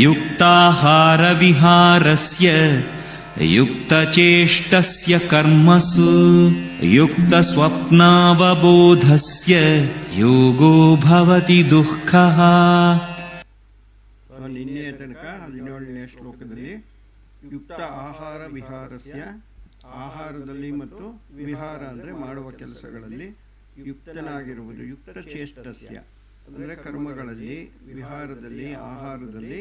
ಯುಕ್ತಾಹಾರವಿಹಾರಸ್ಯ ಯುಕ್ತಚೇಷ್ಟಸ್ಯ ಕರ್ಮಸು ಯುಕ್ತಸ್ವಪ್ನಾವಬೋಧಸ್ಯ ಯೋಗೋ ಭವತಿ ದುಃಖಃ. ನಿನ್ನೆಯ ತನಕ 17ನೇ ಶ್ಲೋಕದಲ್ಲಿ ಯುಕ್ತ ಆಹಾರ ವಿಹಾರಸ್ಯ, ಆಹಾರದಲ್ಲಿ ಮತ್ತು ವಿಹಾರ ಅಂದರೆ ಮಾಡುವ ಕೆಲಸಗಳಲ್ಲಿ ಯುಕ್ತನಾಗಿರುವುದು, ಯುಕ್ತ ಚೇಷ್ಟಸ್ಯ ಅಂದರೆ ಕರ್ಮಗಳಲ್ಲಿ, ವಿಹಾರದಲ್ಲಿ, ಆಹಾರದಲ್ಲಿ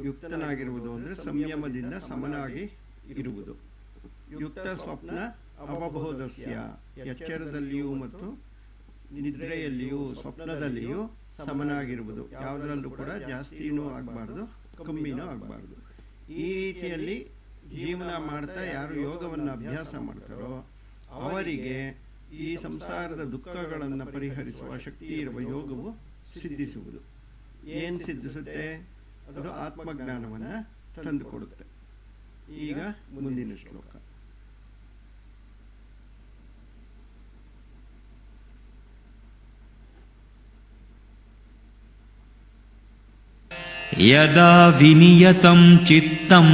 ಯುಕ್ತನಾಗಿರುವುದು ಅಂದರೆ ಸಂಯಮದಿಂದ ಸಮನಾಗಿ ಇರುವುದು. ಯುಕ್ತ ಸ್ವಪ್ನ ಅವಬೋಧಸ್ಯ, ಎಚ್ಚರದಲ್ಲಿಯೂ ಮತ್ತು ನಿದ್ರೆಯಲ್ಲಿಯೂ ಸ್ವಪ್ನದಲ್ಲಿಯೂ ಸಮನಾಗಿರುವುದು. ಯಾವುದರಲ್ಲೂ ಕೂಡ ಜಾಸ್ತಿನೂ ಆಗಬಾರ್ದು, ಕಮ್ಮಿನೂ ಆಗಬಾರ್ದು. ಈ ರೀತಿಯಲ್ಲಿ ಜೀವನ ಮಾಡ್ತಾ ಯಾರು ಯೋಗವನ್ನು ಅಭ್ಯಾಸ ಮಾಡ್ತಾರೋ ಅವರಿಗೆ ಈ ಸಂಸಾರದ ದುಃಖಗಳನ್ನು ಪರಿಹರಿಸುವ ಶಕ್ತಿ ಇರುವ ಯೋಗವು ಸಿದ್ಧಿಸುವುದು. ಏನು ಸಿದ್ಧಿಸುತ್ತೆ? ಅದು ಆತ್ಮಜ್ಞಾನವನ್ನು ತಂದುಕೊಡುತ್ತೆ. ಈಗ ಮುಂದಿನ ಶ್ಲೋಕ. ಯದಾ ವಿನಿಯತಂ ಚಿತ್ತಂ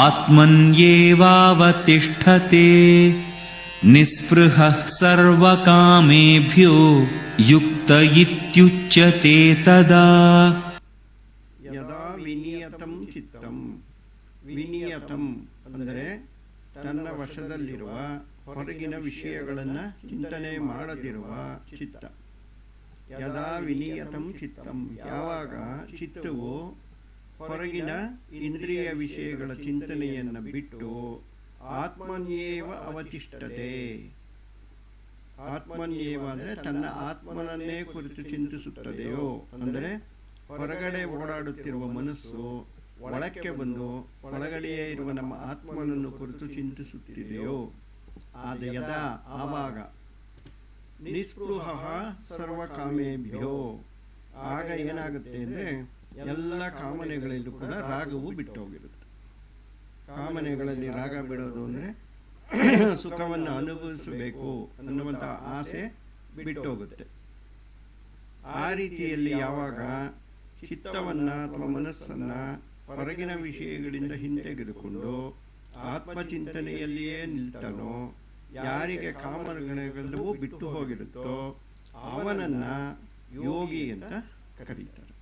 ಆತ್ಮನ್ಯೇವಾವತಿಷ್ಠತೆ ನಿಸ್ಪೃಹಃ ಸರ್ವಕಾಮೇಭ್ಯೋ ಯುಕ್ತ ಇತ್ಯುಚ್ಯತೆ ತದಾ. ಯದಾ ವಿನಿಯತಂ ಚಿತ್ತಂ, ವಿನಿಯತಂ ಅಂದರೆ ತನ್ನ ವಶದಲ್ಲಿರುವ ಹೊರಗಿನ ವಿಷಯಗಳನ್ನು ಚಿಂತನೆ ಮಾಡದಿರುವ ಚಿತ್ತ. ಯದಾ ವಿನಿಯತಂ ಚಿತ್ತಂ, ಯಾವಾಗ ಚಿತ್ತವು ಹೊರಗಿನ ಇಂದ್ರಿಯ ವಿಷಯಗಳ ಚಿಂತನೆಯನ್ನು ಬಿಟ್ಟು ಆತ್ಮನ್ಯೇವ ಅವತಿಷ್ಠತೆ. ಆತ್ಮನ್ಯೇವ ಅಂದರೆ ತನ್ನ ಆತ್ಮನನ್ನೇ ಕುರಿತು ಚಿಂತಿಸುತ್ತದೆಯೋ, ಅಂದರೆ ಹೊರಗಡೆ ಓಡಾಡುತ್ತಿರುವ ಮನಸ್ಸು ಒಳಕ್ಕೆ ಬಂದು ಒಳಗಡೆಯೇ ಇರುವ ನಮ್ಮ ಆತ್ಮನನ್ನು ಕುರಿತು ಚಿಂತಿಸುತ್ತಿದೆಯೋ, ಆದ ಯದಾ ಆವಾಗ ನಿಸ್ಪೃಹ ಸರ್ವಕಾಮೇಭ್ಯೋ, ಆಗ ಏನಾಗುತ್ತೆ ಅಂದರೆ ಎಲ್ಲ ಕಾಮನೆಗಳಲ್ಲೂ ಕೂಡ ರಾಗವು ಬಿಟ್ಟೋಗಿರುತ್ತೆ. ಕಾಮನೆಗಳಲ್ಲಿ ರಾಗ ಬಿಡೋದು ಅಂದರೆ ಸುಖವನ್ನು ಅನುಭವಿಸಬೇಕು ಅನ್ನುವಂಥ ಆಸೆ ಬಿಟ್ಟೋಗುತ್ತೆ. ಆ ರೀತಿಯಲ್ಲಿ ಯಾವಾಗ ಚಿತ್ತವನ್ನು ಅಥವಾ ಮನಸ್ಸನ್ನು ಹೊರಗಿನ ವಿಷಯಗಳಿಂದ ಹಿಂತೆಗೆದುಕೊಂಡು ಆತ್ಮಚಿಂತನೆಯಲ್ಲಿಯೇ ನಿಲ್ತಾನೋ, ಯಾರಿಗೆ ಕಾಮನೆಗಳೆಲ್ಲವೂ ಬಿಟ್ಟು ಹೋಗಿರುತ್ತೋ ಅವನನ್ನು ಯೋಗಿ ಅಂತ ಕರೀತಾರೆ.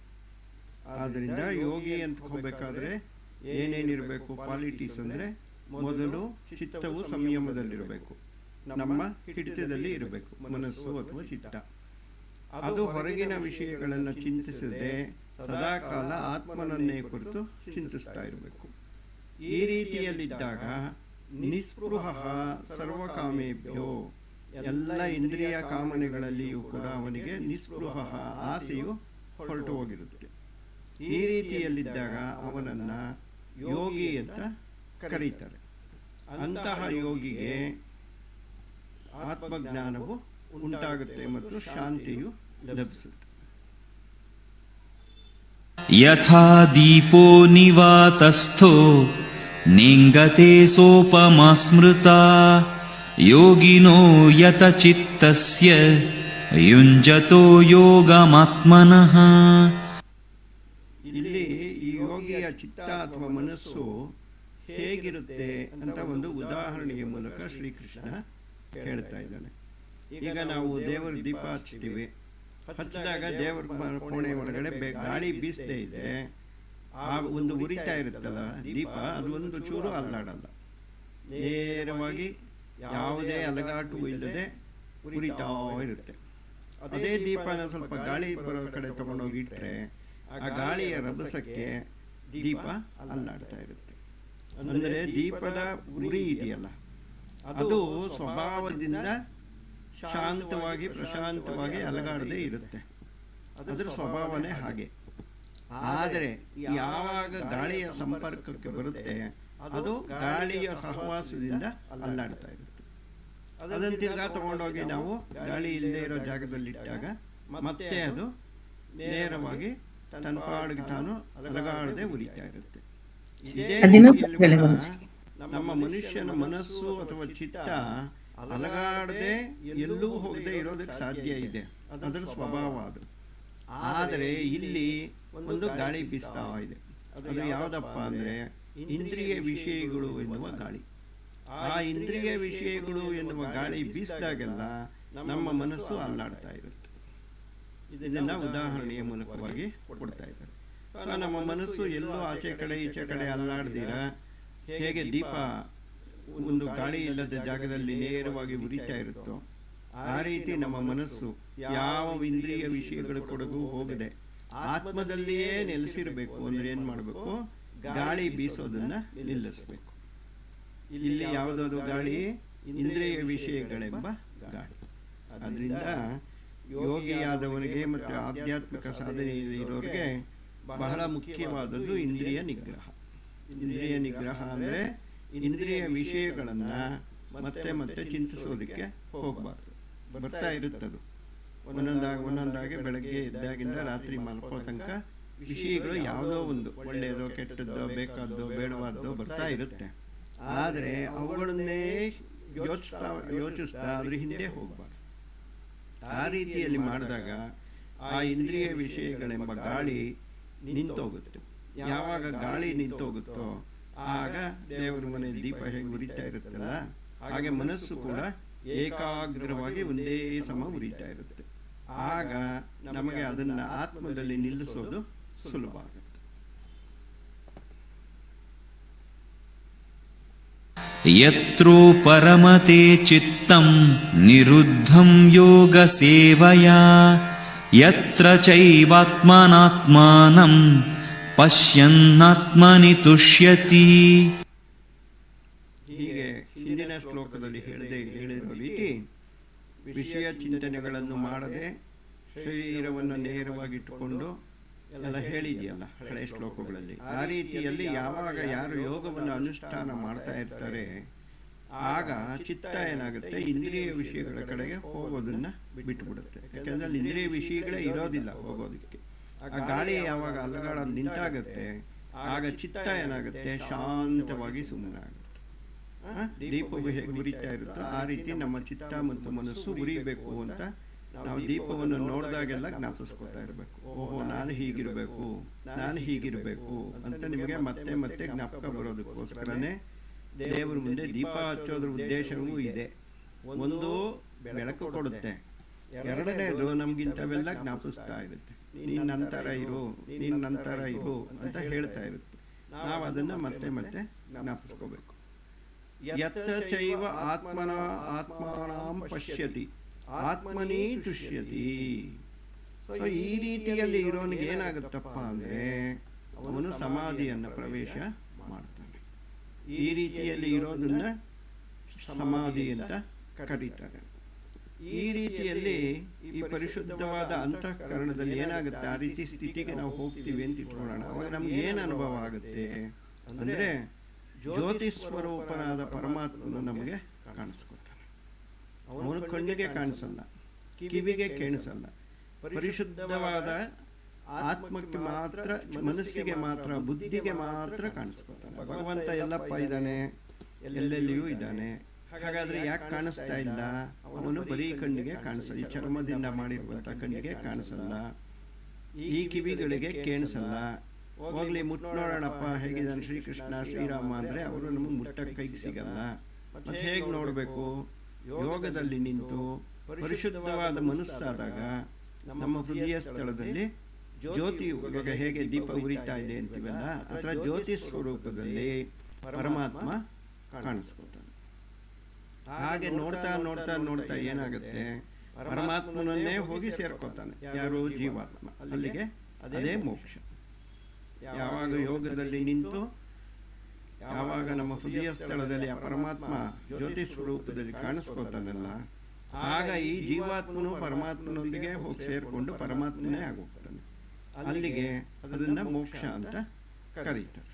ಆದ್ದರಿಂದ ಯೋಗಿ ಅಂತ ಹೋಗಬೇಕಾದ್ರೆ ಏನೇನಿರಬೇಕು? ಕ್ವಾಲಿಟೀಸ್ ಅಂದರೆ ಮೊದಲು ಚಿತ್ತವು ಸಂಯಮದಲ್ಲಿರಬೇಕು, ನಮ್ಮ ಹಿಡಿತದಲ್ಲಿ ಇರಬೇಕು ಮನಸ್ಸು ಅಥವಾ ಚಿತ್ತ. ಅದು ಹೊರಗಿನ ವಿಷಯಗಳನ್ನು ಚಿಂತಿಸದೆ ಸದಾಕಾಲ ಆತ್ಮನನ್ನೇ ಕುರಿತು ಚಿಂತಿಸ್ತಾ ಇರಬೇಕು. ಈ ರೀತಿಯಲ್ಲಿದ್ದಾಗ ನಿಸ್ಪೃಹ ಸರ್ವಕಾಮೇಭ್ಯೋ, ಎಲ್ಲ ಇಂದ್ರಿಯ ಕಾಮನೆಗಳಲ್ಲಿಯೂ ಕೂಡ ಅವನಿಗೆ ನಿಸ್ಪೃಹ ಆಸೆಯು ಹೊರಟು ಹೋಗಿರುತ್ತೆ. ಈ ರೀತಿಯಲ್ಲಿದ್ದಾಗ ಅವನನ್ನು ಯೋಗಿ ಅಂತ ಕರೀತಾರೆ. ಅಂತಹ ಯೋಗಿಗೆ ಆತ್ಮಜ್ಞಾನವು ಉಂಟಾಗುತ್ತೆ ಮತ್ತು ಶಾಂತಿಯು ಲಭಿಸುತ್ತೆ. ಯಥಾ ದೀಪೋ ನಿವಾತಸ್ಥೋ ನಿಂಗತೆ ಸೋಪಮಾ ಸ್ಮೃತಾ ಯೋಗಿನೋ ಯತ ಚಿತ್ತಸ್ಯ ಯುಂಜತೋ ಯೋಗಮಾತ್ಮನಃ. ಇಲ್ಲಿ ಈ ಯೋಗಿಯ ಚಿತ್ತ ಅಥವಾ ಮನಸ್ಸು ಹೇಗಿರುತ್ತೆ ಅಂತ ಒಂದು ಉದಾಹರಣೆಯ ಮೂಲಕ ಶ್ರೀಕೃಷ್ಣ ಹೇಳ್ತಾ ಇದ್ದಾನೆ. ಈಗ ನಾವು ದೇವರ ದೀಪ ಹಚ್ತೀವಿ, ಹಚ್ಚಿದಾಗ ದೇವರ ಕೋಣೆ ಒಳಗಡೆ ಗಾಳಿ ಬೀಸದೇ ಇದ್ರೆ ಆ ಒಂದು ಉರಿತಾ ಇರುತ್ತಲ್ಲ ದೀಪ, ಅದು ಒಂದು ಚೂರು ಅಲ್ಲಾಡಲ್ಲ, ನೇರವಾಗಿ ಯಾವುದೇ ಅಲಗಾಟು ಇಲ್ಲದೆ ಉರಿತಾ ಇರುತ್ತೆ. ಅದೇ ದೀಪನ ಸ್ವಲ್ಪ ಗಾಳಿ ಬರೋ ಕಡೆ ತಗೊಂಡೋಗಿಟ್ರೆ ಆ ಗಾಳಿಯ ರಭಸಕ್ಕೆ ದೀಪ ಅಲ್ಲಾಡ್ತಾ ಇರುತ್ತೆ. ಅಂದರೆ ದೀಪದ ಉರಿ ಇದೆಯಲ್ಲ ಅದು ಸ್ವಭಾವದಿಂದ ಶಾಂತವಾಗಿ ಪ್ರಶಾಂತವಾಗಿ ಅಲಗಾಡದೆ ಇರುತ್ತೆ, ಅದರ ಸ್ವಭಾವನೆ ಹಾಗೆ. ಆದರೆ ಯಾವಾಗ ಗಾಳಿಯ ಸಂಪರ್ಕಕ್ಕೆ ಬರುತ್ತೆ ಅದು ಗಾಳಿಯ ಸಹವಾಸದಿಂದ ಅಲ್ಲಾಡ್ತಾ ಇರುತ್ತೆ. ಅದನ್ನು ತಿರ್ಗಾ ತಗೊಂಡೋಗಿ ನಾವು ಗಾಳಿ ಇಲ್ಲದೆ ಇರೋ ಜಾಗದಲ್ಲಿಟ್ಟಾಗ ಮತ್ತೆ ಅದು ನೇರವಾಗಿ ತನ್ನ ಪಾಡಿಗೆ ತಾನು ಅಲಗಾಡದೆ ಉರಿತಾ ಇರುತ್ತೆ. ಇದೇ ನಮ್ಮ ಮನುಷ್ಯನ ಮನಸ್ಸು ಅಥವಾ ಚಿತ್ತ ಅಲಗಾಡದೆ ಎಲ್ಲೂ ಹೋಗದೆ ಇರೋದಕ್ಕೆ ಸಾಧ್ಯ ಇದೆ, ಅದರ ಸ್ವಭಾವ ಅದು. ಆದರೆ ಇಲ್ಲಿ ಒಂದು ಗಾಳಿ ಬೀಸ್ತಾ ಇದೆ, ಅದು ಯಾವುದಪ್ಪ ಅಂದರೆ ಇಂದ್ರಿಯ ವಿಷಯಗಳು ಎನ್ನುವ ಗಾಳಿ. ಆ ಇಂದ್ರಿಯ ವಿಷಯಗಳು ಎನ್ನುವ ಗಾಳಿ ಬೀಸಿದಾಗೆಲ್ಲ ನಮ್ಮ ಮನಸ್ಸು ಅಲ್ಲಾಡ್ತಾ ಇರುತ್ತೆ. ಇದನ್ನು ಉದಾಹರಣೆಯ ಮೂಲಕವಾಗಿ ಕೊಡ್ತಾ ಇದ್ದಾರೆ. ಸೊ ನಮ್ಮ ಮನಸ್ಸು ಎಲ್ಲೋ ಆಚೆ ಕಡೆ ಈಚೆ ಕಡೆ ಅಲ್ಲಾಡ್ದಿರ ಹೇಗೆ ದೀಪ ಒಂದು ಗಾಳಿ ಇಲ್ಲದ ಜಾಗದಲ್ಲಿ ನೇರವಾಗಿ ಉರಿತಾ ಇರುತ್ತೋ ಆ ರೀತಿ ನಮ್ಮ ಮನಸ್ಸು ಯಾವ ಇಂದ್ರಿಯ ವಿಷಯಗಳ ಕೊಡಗೂ ಹೋಗದೆ ಆತ್ಮದಲ್ಲಿಯೇ ನೆಲೆಸಿರಬೇಕು. ಅಂದರೆ ಏನು ಮಾಡಬೇಕು? ಗಾಳಿ ಬೀಸೋದನ್ನ ನಿಲ್ಲಿಸಬೇಕು. ಇಲ್ಲಿ ಯಾವುದಾದ್ರು ಗಾಳಿ? ಇಂದ್ರಿಯ ವಿಷಯಗಳೆಂಬ ಗಾಳಿ. ಅದರಿಂದ ಯೋಗಿಯಾದವನಿಗೆ ಮತ್ತು ಆಧ್ಯಾತ್ಮಿಕ ಸಾಧನೆಯಲ್ಲಿ ಇರೋರಿಗೆ ಬಹಳ ಮುಖ್ಯವಾದದ್ದು ಇಂದ್ರಿಯ ನಿಗ್ರಹ. ಇಂದ್ರಿಯ ನಿಗ್ರಹ ಅಂದರೆ ಇಂದ್ರಿಯ ವಿಷಯಗಳನ್ನು ಮತ್ತೆ ಮತ್ತೆ ಚಿಂತಿಸೋದಕ್ಕೆ ಹೋಗಬಾರ್ದು. ಬರ್ತಾ ಇರುತ್ತದು ಒಂದೊಂದಾಗಿ ಬೆಳಗ್ಗೆ ಎದ್ದಾಗಿಂದ ರಾತ್ರಿ ಮಲ್ಕೋ ತನಕ ವಿಷಯಗಳು ಯಾವುದೋ ಒಂದು ಒಳ್ಳೆಯದೋ ಕೆಟ್ಟದ್ದೋ ಬೇಕಾದ್ದೋ ಬೇಡವಾದ್ದೋ ಬರ್ತಾ ಇರುತ್ತೆ. ಆದರೆ ಅವುಗಳನ್ನೇ ಯೋಚಿಸ್ತಾ ಅದ್ರ ಹಿಂದೆ ಹೋಗಬಾರ್ದು. ಆ ರೀತಿಯಲ್ಲಿ ಮಾಡಿದಾಗ ಆ ಇಂದ್ರಿಯ ವಿಷಯಗಳೆಂಬ ಗಾಳಿ ನಿಂತೋಗುತ್ತೆ. ಯಾವಾಗ ಗಾಳಿ ನಿಂತೋಗುತ್ತೋ ಆಗ ದೇವರ ಮನೆಯಲ್ಲಿ ದೀಪ ಹೇಗೆ ಉರಿತಾ ಇರುತ್ತಲ್ಲ ಹಾಗೆ ಮನಸ್ಸು ಕೂಡ ಏಕಾಗ್ರವಾಗಿ ಒಂದೇ ಸಮ ಉರಿತಾ ಇರುತ್ತೆ. ಆಗ ನಮಗೆ ಅದನ್ನು ಆತ್ಮದಲ್ಲಿ ನಿಲ್ಲಿಸೋದು ಸುಲಭ ಆಗುತ್ತೆ. ಯತ್ರೋ ಪರಮತೆ ಚಿತ್ತಂ ನಿರುದ್ಧಂ ಯೋಗ ಸೇವಯಾ ಯತ್ರ ಚೈವಾತ್ಮನಾತ್ಮಾನಂ ಪಶ್ಯನ್ನಾತ್ಮನಿ ತುಷ್ಯತಿ. ಹೀಗೆ ಹಿಂದಿನ ಶ್ಲೋಕದಲ್ಲಿ ಹೇಳಿರೋ ರೀತಿ ವಿಷಯ ಚಿಂತನೆಗಳನ್ನು ಮಾಡದೆ ಶರೀರವನ್ನು ನೇರವಾಗಿಟ್ಟುಕೊಂಡು ಎಲ್ಲ ಹೇಳಿದೆಯಲ್ಲ ಹಳೆ ಶ್ಲೋಕಗಳಲ್ಲಿ. ಆ ರೀತಿಯಲ್ಲಿ ಯಾವಾಗ ಯಾರು ಯೋಗವನ್ನು ಅನುಷ್ಠಾನ ಮಾಡ್ತಾ ಇರ್ತಾರೆ ಆಗ ಚಿತ್ತ ಏನಾಗುತ್ತೆ? ಇಂದ್ರಿಯ ವಿಷಯಗಳ ಕಡೆಗೆ ಹೋಗೋದನ್ನ ಬಿಟ್ಟುಬಿಡುತ್ತೆ. ಯಾಕೆಂದ್ರೆ ಅಲ್ಲಿ ಇಂದ್ರಿಯ ವಿಷಯಗಳೇ ಇರೋದಿಲ್ಲ ಹೋಗೋದಕ್ಕೆ. ಆ ಗಾಳಿ ಯಾವಾಗ ಅಲಗಾಡೋದು ನಿಂತಾಗುತ್ತೆ ಆಗ ಚಿತ್ತ ಏನಾಗುತ್ತೆ? ಶಾಂತವಾಗಿ ಸುಮ್ಮನಾಗುತ್ತೆ. ದೀಪವು ಹೇಗೆ ಉರಿತಾ ಇರುತ್ತೋ ಆ ರೀತಿ ನಮ್ಮ ಚಿತ್ತ ಮತ್ತು ಮನಸ್ಸು ಉರಿಬೇಕು ಅಂತ ನಾವು ದೀಪವನ್ನು ನೋಡಿದಾಗೆಲ್ಲ ಜ್ಞಾಪಿಸ್ಕೊತಾ ಇರಬೇಕು. ಓಹೋ, ನಾನು ಹೀಗಿರಬೇಕು ಅಂತ ನಿಮಗೆ ಮತ್ತೆ ಮತ್ತೆ ಜ್ಞಾಪಕ ಬರೋದಕ್ಕೋಸ್ಕರನೇ ದೇವರ ಮುಂದೆ ದೀಪ ಹಚ್ಚೋದ್ರ ಉದ್ದೇಶವೂ ಇದೆ. ಒಂದು ಬೆಳಕು ಕೊಡುತ್ತೆ, ಎರಡನೇದು ನಮ್ಗಿಂತವೆಲ್ಲ ಜ್ಞಾಪಿಸ್ತಾ ಇರುತ್ತೆ. ನೀನ್ ನಂತರ ಇರು ಅಂತ ಹೇಳ್ತಾ ಇರುತ್ತೆ. ನಾವು ಅದನ್ನ ಮತ್ತೆ ಮತ್ತೆ ಜ್ಞಾಪಿಸ್ಕೋಬೇಕು. ಯತ್ರ ಚೈವ ಆತ್ಮಾನಾಂ ಪಶ್ಯತಿ ಆತ್ಮನಿ ತುಷ್ಯತಿ. ಸೊ ಈ ರೀತಿಯಲ್ಲಿ ಇರೋನಿಗೆ ಏನಾಗುತ್ತಪ್ಪ ಅಂದರೆ ಅವನು ಸಮಾಧಿಯನ್ನು ಪ್ರವೇಶ ಮಾಡ್ತಾನೆ. ಈ ರೀತಿಯಲ್ಲಿ ಇರೋದನ್ನ ಸಮಾಧಿ ಅಂತ ಕರೀತಾರೆ. ಈ ರೀತಿಯಲ್ಲಿ ಈ ಪರಿಶುದ್ಧವಾದ ಅಂತಃಕರಣದಲ್ಲಿ ಏನಾಗುತ್ತೆ? ಆ ರೀತಿ ಸ್ಥಿತಿಗೆ ನಾವು ಹೋಗ್ತೀವಿ ಅಂತ ಇಟ್ಕೊಳ್ಳೋಣ. ಅವಾಗ ನಮ್ಗೆ ಏನು ಅನುಭವ ಆಗುತ್ತೆ ಅಂದರೆ ಜ್ಯೋತಿ ಸ್ವರೂಪನಾದ ಪರಮಾತ್ಮನು ನಮಗೆ ಕಾಣಿಸ್ಕೊತಾನೆ. ಅವನು ಕಣ್ಣಿಗೆ ಕಾಣಿಸಲ್ಲ, ಕಿವಿಗೆ ಕೇಳಿಸಲ್ಲ. ಪರಿಶುದ್ಧವಾದ ಆತ್ಮಕ್ಕೆ ಮಾತ್ರ, ಮನಸ್ಸಿಗೆ ಮಾತ್ರ, ಬುದ್ಧಿಗೆ ಮಾತ್ರ ಕಾಣಿಸ್ಕೊತಾನೆ. ಭಗವಂತ ಎಲ್ಲಪ್ಪ ಇದ್ದಾನೆ, ಎಲ್ಲೆಲ್ಲಿಯೂ ಇದ್ದಾನೆ. ಹಾಗಾದ್ರೆ ಯಾಕೆ ಕಾಣಿಸ್ತಾ ಇಲ್ಲ? ಅವನು ಬರೀ ಕಣ್ಣಿಗೆ ಕಾಣಿಸಲ್ಲ. ಈ ಚರ್ಮದಿಂದ ಮಾಡಿರುವಂಥ ಕಣ್ಣಿಗೆ ಕಾಣಿಸಲ್ಲ, ಈ ಕಿವಿಗಳಿಗೆ ಕೇಳಿಸಲ್ಲ. ಹೋಗ್ಲಿ ಮುಟ್ಟು ನೋಡೋಣಪ್ಪ ಹೇಗಿದ್ದಾನೆ ಶ್ರೀಕೃಷ್ಣ ಶ್ರೀರಾಮ ಅಂದರೆ ಅವರು ನಮಗೆ ಮುಟ್ಟಕ್ಕೆ ಕೈಗೆ ಸಿಗಲ್ಲ. ಮತ್ತೆ ಹೇಗೆ ನೋಡಬೇಕು? ಯೋಗದಲ್ಲಿ ನಿಂತು ಪರಿಶುದ್ಧವಾದ ಮನಸ್ಸಾದಾಗ ನಮ್ಮ ಹೃದಯ ಸ್ಥಳದಲ್ಲಿ ಜ್ಯೋತಿ, ಇವಾಗ ಹೇಗೆ ದೀಪ ಉರಿತಾ ಇದೆ ಅಂತೀವಲ್ಲ, ಅದರ ಜ್ಯೋತಿ ಸ್ವರೂಪದಲ್ಲಿ ಪರಮಾತ್ಮ ಕಾಣಿಸ್ಕೊತಾನೆ. ಹಾಗೆ ನೋಡ್ತಾ ನೋಡ್ತಾ ನೋಡ್ತಾ ಏನಾಗುತ್ತೆ? ಪರಮಾತ್ಮನನ್ನೇ ಹೋಗಿ ಸೇರ್ಕೋತಾನೆ. ಯಾರು? ಜೀವಾತ್ಮ. ಅಲ್ಲಿಗೆ ಅದೇ ಮೋಕ್ಷ. ಯಾವಾಗ ಯೋಗದಲ್ಲಿ ನಿಂತು ಯಾವಾಗ ನಮ್ಮ ಹೃದಯ ಸ್ಥಳದಲ್ಲಿ ಆ ಪರಮಾತ್ಮ ಜ್ಯೋತಿ ಸ್ವರೂಪದಲ್ಲಿ ಕಾಣಿಸ್ಕೋತಾನಲ್ಲ, ಆಗ ಈ ಜೀವಾತ್ಮನು ಪರಮಾತ್ಮನೊಂದಿಗೆ ಹೋಗಿ ಸೇರಿಕೊಂಡು ಪರಮಾತ್ಮನೇ ಆಗೋಗ್ತಾನೆ. ಅಲ್ಲಿಗೆ ಅದನ್ನ ಮೋಕ್ಷ ಅಂತ ಕರೀತಾರೆ.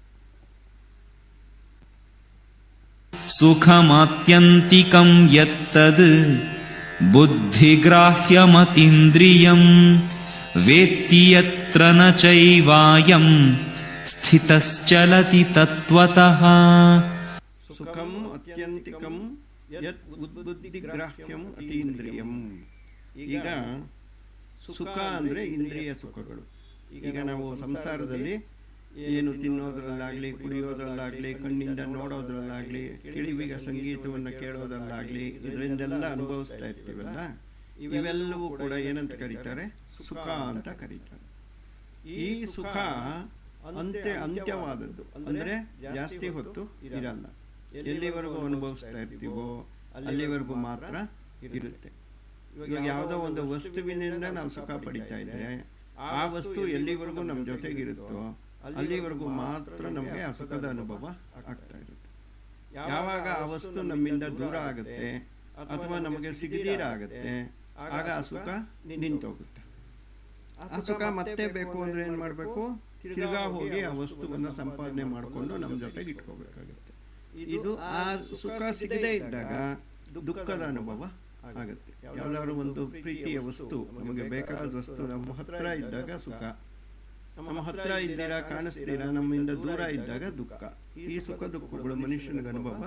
ಸುಖಮಾತ್ಯಂತಿಕಂ ಯತ್ತದ್ ಬುದ್ಧಿಗ್ರಾಹ್ಯಮತೀಂದ್ರಿಯಂ ವೇತ್ತಿ ಯತ್ರ ನ ಚೈವಾಯಂ ಸ್ಥಿತಶ್ಚಲತಿ ತತ್ವತಃ. ಸುಖಂ ಅತ್ಯಂತಿಕಂ ಯತ್ ಉದ್ಬುದ್ಧಿಗ್ರಾಹ್ಯಂ ಅತೀಂದ್ರಿಯಂ. ಈಗ ಸುಖ ಅಂದರೆ ಇಂದ್ರಿಯ ಸುಖಗಳು. ಈಗ ನಾವು ಸಂಸಾರದಲ್ಲಿ ಏನು ತಿನ್ನೋದ್ರಲ್ಲಾಗಲಿ, ಕುಡಿಯೋದ್ರಲ್ಲಾಗಲಿ, ಕಣ್ಣಿಂದ ನೋಡೋದ್ರಲ್ಲಾಗಲಿ, ಕಿವಿಗೆ ಸಂಗೀತವನ್ನು ಕೇಳೋದ್ರಲ್ಲಾಗಲಿ, ಇದರಿಂದೆಲ್ಲ ಅನುಭವಿಸ್ತಾ ಇರ್ತೀವಲ್ಲ, ಇವೆಲ್ಲವೂ ಕೂಡ ಏನಂತ ಕರೀತಾರೆ? ಸುಖ ಅಂತ ಕರೀತಾರೆ. ಈ ಸುಖ ಅಂತ್ಯವಾದದ್ದು, ಅಂದರೆ ಜಾಸ್ತಿ ಹೊತ್ತು ಇರಲ್ಲ. ಎಲ್ಲಿವರೆಗೂ ಅನುಭವಿಸ್ತಾ ಇರ್ತೀವೋ ಅಲ್ಲಿವರೆಗೂ ಮಾತ್ರ ಇರುತ್ತೆ. ಇವಾಗ ಯಾವುದೋ ಒಂದು ವಸ್ತುವಿನಿಂದ ನಾವು ಸುಖ ಪಡಿತಾ ಇದ್ರೆ ಆ ವಸ್ತು ಎಲ್ಲಿವರೆಗೂ ನಮ್ಮ ಜೊತೆಗಿರುತ್ತೋ ಅಲ್ಲಿವರೆಗೂ ಮಾತ್ರ ನಮಗೆ ಆ ಸುಖದ ಅನುಭವ ಆಗ್ತಾ ಇರುತ್ತೆ. ಯಾವಾಗ ಆ ವಸ್ತು ನಮ್ಮಿಂದ ದೂರ ಆಗುತ್ತೆ ಅಥವಾ ನಮಗೆ ಸಿಗದೀರ ಆಗುತ್ತೆ, ಆಗ ಆ ಸುಖ ನಿಂತೋಗುತ್ತೆ. ಆ ಸುಖ ಮತ್ತೆ ಬೇಕು ಅಂದರೆ ಏನು ಮಾಡಬೇಕು? ತಿರ್ಗಾ ಹೋಗಿ ಆ ವಸ್ತುವನ್ನು ಸಂಪಾದನೆ ಮಾಡಿಕೊಂಡು ನಮ್ಮ ಜೊತೆಗೆ ಇಟ್ಕೋಬೇಕಾಗುತ್ತೆ. ಇದು ಆ ಸುಖ ಸಿಗದೇ ಇದ್ದಾಗ ದುಃಖದ ಅನುಭವ ಆಗುತ್ತೆ. ಯಾವುದಾದ್ರು ಒಂದು ಪ್ರೀತಿಯ ವಸ್ತು, ನಮಗೆ ಬೇಕಾದ ವಸ್ತು ನಮ್ಮ ಹತ್ರ ಇದ್ದಾಗ ಸುಖ, ನಮ್ಮ ಹತ್ರ ಇದ್ದೀರಾ, ಕಾಣಿಸ್ತೀರಾ, ನಮ್ಮಿಂದ ದೂರ ಇದ್ದಾಗ ದುಃಖ. ಈ ಸುಖ ದುಃಖಗಳು ಮನುಷ್ಯನಿಗೆ ಅನುಭವ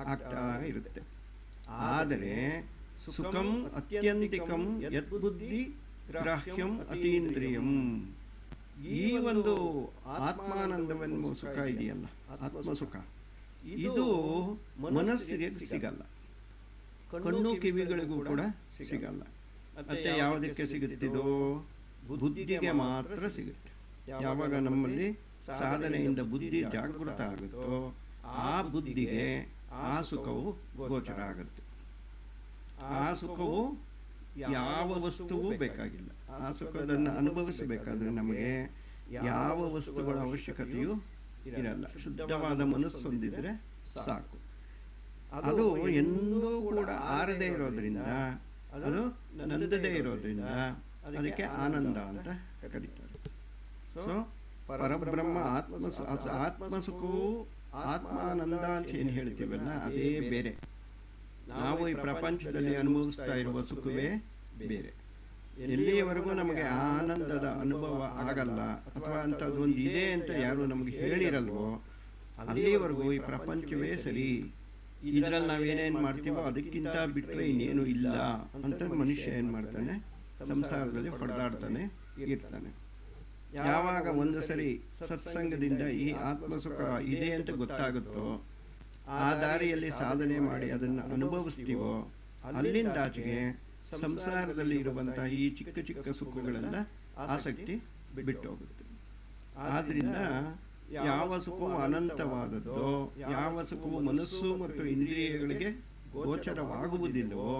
ಆಗ್ತಾ ಇರುತ್ತೆ. ಆದರೆ ಸುಖಂ ಅತ್ಯಂತಿಕಂ ಯದ್ಬುದ್ಧಿ ಗ್ರಾಹ್ಯಂ ಅತೀಂದ್ರಿಯಂ, ಈ ಒಂದು ಆತ್ಮಾನಂದವೆನ್ನುವ ಸುಖ ಇದೆಯಲ್ಲ, ಆತ್ಮಸುಖ, ಇದು ಮನಸ್ಸಿಗೆ ಸಿಗಲ್ಲ, ಕಣ್ಣು ಕಿವಿಗಳಿಗೂ ಕೂಡ ಸಿಗಲ್ಲ. ಮತ್ತೆ ಯಾವುದಕ್ಕೆ ಸಿಗುತ್ತಿದೋ? ಬುದ್ಧಿಗೆ ಮಾತ್ರ ಸಿಗುತ್ತೆ. ಯಾವಾಗ ನಮ್ಮಲ್ಲಿ ಸಾಧನೆಯಿಂದ ಬುದ್ಧಿ ಜಾಗೃತ ಆಗುತ್ತೋ ಆ ಬುದ್ಧಿಗೆ ಆ ಸುಖವು ಗೋಚರ ಆಗುತ್ತೆ. ಆ ಸುಖವು ಯಾವ ವಸ್ತುವೂ ಬೇಕಾಗಿಲ್ಲ. ಆ ಸುಖದನ್ನು ಅನುಭವಿಸಬೇಕಾದ್ರೆ ನಮಗೆ ಯಾವ ವಸ್ತುಗಳ ಅವಶ್ಯಕತೆಯೂ ಇರಲ್ಲ. ಶುದ್ಧವಾದ ಮನಸ್ಸು ಹೊಂದಿದ್ರೆ ಸಾಕು. ಅದು ಎಂದೂ ಕೂಡ ಆರದೇ ಇರೋದ್ರಿಂದ, ಅದು ನಂದದೇ ಇರೋದ್ರಿಂದ ಅದಕ್ಕೆ ಆನಂದ ಅಂತ ಕರೀತಾರೆ. ಸೊ ಪರಬ್ರಹ್ಮ ಆತ್ಮಸುಖವು ಆತ್ಮಾನಂದ ಅಂತ ಏನು ಹೇಳ್ತೀವಲ್ಲ, ಅದೇ ಬೇರೆ. ನಾವು ಈ ಪ್ರಪಂಚದಲ್ಲಿ ಅನುಭವಿಸ್ತಾ ಇರುವ ಸುಖವೇ ಬೇರೆ. ಎಲ್ಲಿಯವರೆಗೂ ನಮಗೆ ಆನಂದದ ಅನುಭವ ಆಗಲ್ಲ ಅಥವಾ ಅಂಥದ್ದೊಂದು ಇದೆ ಅಂತ ಯಾರು ನಮಗೆ ಹೇಳಿರಲ್ವೋ ಅಲ್ಲಿವರೆಗೂ ಈ ಪ್ರಪಂಚವೇ ಸರಿ, ಇದರಲ್ಲಿ ನಾವೇನೇನು ಮಾಡ್ತೀವೋ ಅದಕ್ಕಿಂತ ಬಿಟ್ಟರೆ ಇನ್ನೇನು ಇಲ್ಲ ಅಂತ ಮನುಷ್ಯ ಏನು ಮಾಡ್ತಾನೆ? ಸಂಸಾರದಲ್ಲಿ ಹೊಡೆದಾಡ್ತಾನೆ ಇರ್ತಾನೆ. ಯಾವಾಗ ಒಂದು ಸರಿ ಸತ್ಸಂಗದಿಂದ ಈ ಆತ್ಮಸುಖ ಇದೆ ಅಂತ ಗೊತ್ತಾಗುತ್ತೋ, ಆ ದಾರಿಯಲ್ಲಿ ಸಾಧನೆ ಮಾಡಿ ಅದನ್ನು ಅನುಭವಿಸ್ತೀವೋ, ಅಲ್ಲಿಂದಾಚೆಗೆ ಸಂಸಾರದಲ್ಲಿ ಇರುವಂತಹ ಈ ಚಿಕ್ಕ ಚಿಕ್ಕ ಸುಖಗಳೆಲ್ಲ ಆಸಕ್ತಿ ಬಿಟ್ಟು ಹೋಗುತ್ತೆ. ಆದ್ರಿಂದ ಯಾವ ಸುಖವು ಅನಂತವಾದದ್ದೋ, ಯಾವ ಸುಖವು ಮನಸ್ಸು ಮತ್ತು ಇಂದ್ರಿಯಗಳಿಗೆ ಗೋಚರವಾಗುವುದಿಲ್ಲವೋ,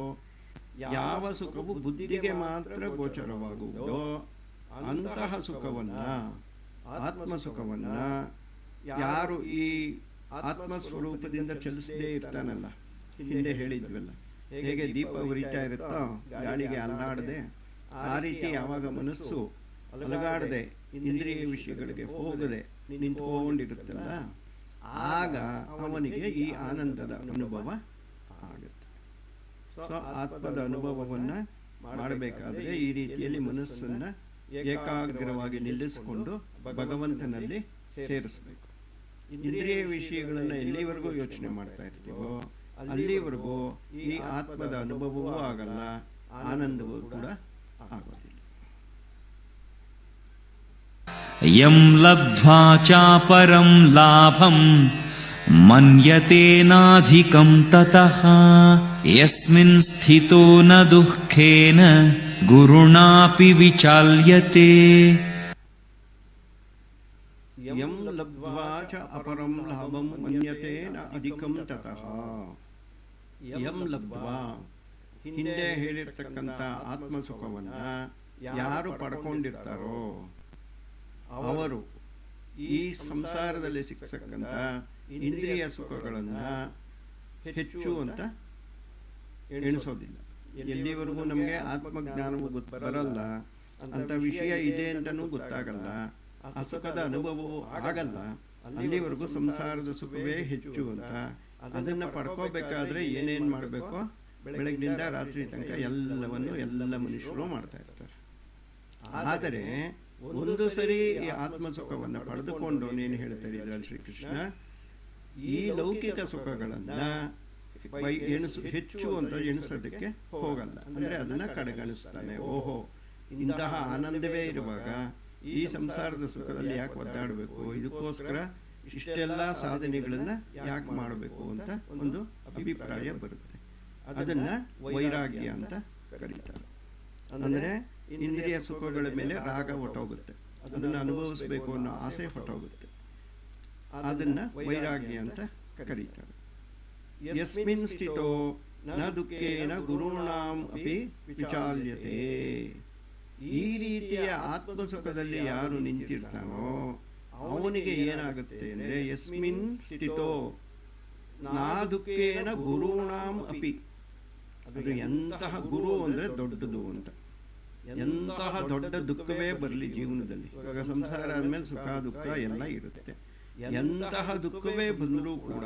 ಯಾವ ಸುಖವು ಬುದ್ಧಿಗೆ ಮಾತ್ರ ಗೋಚರವಾಗುವುದೋ ಅಂತಹ ಸುಖವನ್ನ, ಆತ್ಮಸುಖವನ್ನ ಯಾರು ಈ ಆತ್ಮಸ್ವರೂಪದಿಂದ ಚಲಿಸದೇ ಇರ್ತಾನಲ್ಲ, ಹಿಂದೆ ಹೇಳಿದ್ವಲ್ಲ, ಹೇಗೆ ದೀಪ ಉರಿತಾ ಇರುತ್ತೋ ಗಾಳಿಗೆ ಅಲ್ಲಾಡದೆ, ಆ ರೀತಿ ಯಾವಾಗ ಮನಸ್ಸು ಅಲಗಾಡದೆ ಇಂದ್ರಿಯ ವಿಷಯಗಳಿಗೆ ಹೋಗದೆ ನಿಂತ್ಕೊಂಡಿರುತ್ತಲ್ಲ, ಆಗ ಅವನಿಗೆ ಈ ಆನಂದದ ಅನುಭವ ಆಗುತ್ತೆ. ಸೊ ಆತ್ಮದ ಅನುಭವವನ್ನು ಮಾಡಬೇಕಾದ್ರೆ ಈ ರೀತಿಯಲ್ಲಿ ಮನಸ್ಸನ್ನು ಏಕಾಗ್ರವಾಗಿ ನಿಲ್ಲಿಸಿಕೊಂಡು ಭಗವಂತನಲ್ಲಿ ಸೇರಿಸಬೇಕು. ಇಂದ್ರಿಯ ವಿಷಯಗಳನ್ನು ಎಲ್ಲಿವರೆಗೂ ಯೋಚನೆ ಮಾಡ್ತಾ ಇರ್ತೀವೋ ಅಲ್ಲಿವರೆಗೂ ಈ ಆತ್ಮದ ಅನುಭವವೂ ಆಗಲ್ಲ, ಆನಂದವೂ ಕೂಡ ಆಗೋದಿಲ್ಲ. ಯಂ ಲಬ್ಧ್ವಾ ಚಾಪರಂ ಲಾಭಂ ಮನ್ಯತೇನಾಧಿಕಂ ತತಃ ಯಸ್ಮಿನ್ ಸ್ಥಿತೋ ನ ದುಃಖೇನ ಗುರುಣಾಪಿ ವಿಚಾಲ್ಯತೆ. ಯಂ ಲಬ್ಧ್ವಾ ಚ ಅಪರಂ ಲಾಭಂ ಮನ್ಯತೆ ನ ಅಧಿಕಂ ತತಃ. ಯಂ ಲಬ್ಧ್ವಾ, ಹಿಂದೆ ಹೇಳಿರ್ತಕ್ಕಂಥ ಆತ್ಮಸುಖವನ್ನ ಯಾರು ಪಡ್ಕೊಂಡಿರ್ತಾರೋ ಅವರು ಈ ಸಂಸಾರದಲ್ಲಿ ಸಿಕ್ಕತಕ್ಕಂಥ ಇಂದ್ರಿಯ ಸುಖಗಳನ್ನು ಹೆಚ್ಚು ಅಂತ ಎಣಿಸೋದಿಲ್ಲ. ಎಲ್ಲಿವರೆಗೂ ನಮಗೆ ಆತ್ಮಜ್ಞಾನವೂ ಬರಲ್ಲ, ಅಂತ ವಿಷಯ ಇದೆ ಅಂತಲೂ ಗೊತ್ತಾಗಲ್ಲ, ಆ ಸುಖದ ಅನುಭವವೂ ಆಗಲ್ಲ, ಅಲ್ಲಿವರೆಗೂ ಸಂಸಾರದ ಸುಖವೇ ಹೆಚ್ಚು ಅಂತ ಅದನ್ನು ಪಡ್ಕೋಬೇಕಾದ್ರೆ ಏನೇನು ಮಾಡಬೇಕೋ ಬೆಳಗ್ಗಿನಿಂದ ರಾತ್ರಿ ತನಕ ಎಲ್ಲವನ್ನು ಎಲ್ಲ ಮನುಷ್ಯರು ಮಾಡ್ತಾ ಇರ್ತಾರೆ. ಆದರೆ ಒಂದು ಸರಿ ಈ ಆತ್ಮಸುಖವನ್ನು ಪಡೆದುಕೊಂಡು ನೀನು ಹೇಳ್ತಾ ಇದ್ರಲ್ಲಿ ಶ್ರೀಕೃಷ್ಣ, ಈ ಲೌಕಿಕ ಸುಖಗಳನ್ನು ಹೆಚ್ಚು ಅಂತ ಎಣಿಸೋದಕ್ಕೆ ಹೋಗಲ್ಲ. ಅಂದರೆ ಅದನ್ನು ಕಡೆಗಣಿಸ್ತಾನೆ. ಓಹೋ, ಇಂತಹ ಆನಂದವೇ ಇರುವಾಗ ಈ ಸಂಸಾರದ ಸುಖದಲ್ಲಿ ಯಾಕೆ ಒದ್ದಾಡಬೇಕು, ಇದಕ್ಕೋಸ್ಕರ ಇಷ್ಟೆಲ್ಲ ಸಾಧನೆಗಳನ್ನು ಯಾಕೆ ಮಾಡಬೇಕು ಅಂತ ಒಂದು ಅಭಿಪ್ರಾಯ ಬರುತ್ತೆ. ಅದನ್ನು ವೈರಾಗ್ಯ ಅಂತ ಕರೀತಾರೆ. ಅಂದರೆ ಇಂದ್ರಿಯ ಸುಖಗಳ ಮೇಲೆ ರಾಗ ಹೊಟ್ಟೋಗುತ್ತೆ, ಅದನ್ನು ಅನುಭವಿಸಬೇಕು ಅನ್ನೋ ಆಸೆ ಹೊಟ್ಟೋಗುತ್ತೆ. ಅದನ್ನು ವೈರಾಗ್ಯ ಅಂತ ಕರೀತಾರೆ. ಯಸ್ಮಿನ್ ಸ್ಥಿತೋ ನ ದುಃಖೇನ ಗುರುಣಾಂ ಅಪಿ ವಿಚಾಲ್ಯತೆ. ಈ ರೀತಿಯ ಆತ್ಮಸುಖದಲ್ಲಿ ಯಾರು ನಿಂತಿರ್ತಾನೋ ಅವನಿಗೆ ಏನಾಗುತ್ತೆ ಅಂದರೆ ಯಸ್ಮಿನ್ ಸ್ಥಿತೋ ನಾ ದುಃಖೇನ ಗುರುಣಾಂ ಅಪಿ. ಅದು ಎಂತಹ ಗುರು ಅಂದರೆ ದೊಡ್ಡದು ಅಂತ. ಎಂತಹ ದೊಡ್ಡ ದುಃಖವೇ ಬರಲಿ ಜೀವನದಲ್ಲಿ, ಇವಾಗ ಸಂಸಾರ ಆದಮೇಲೆ ಸುಖ ದುಃಖ ಎಲ್ಲ ಇರುತ್ತೆ. ಎಂತಹ ದುಃಖವೇ ಬಂದರೂ ಕೂಡ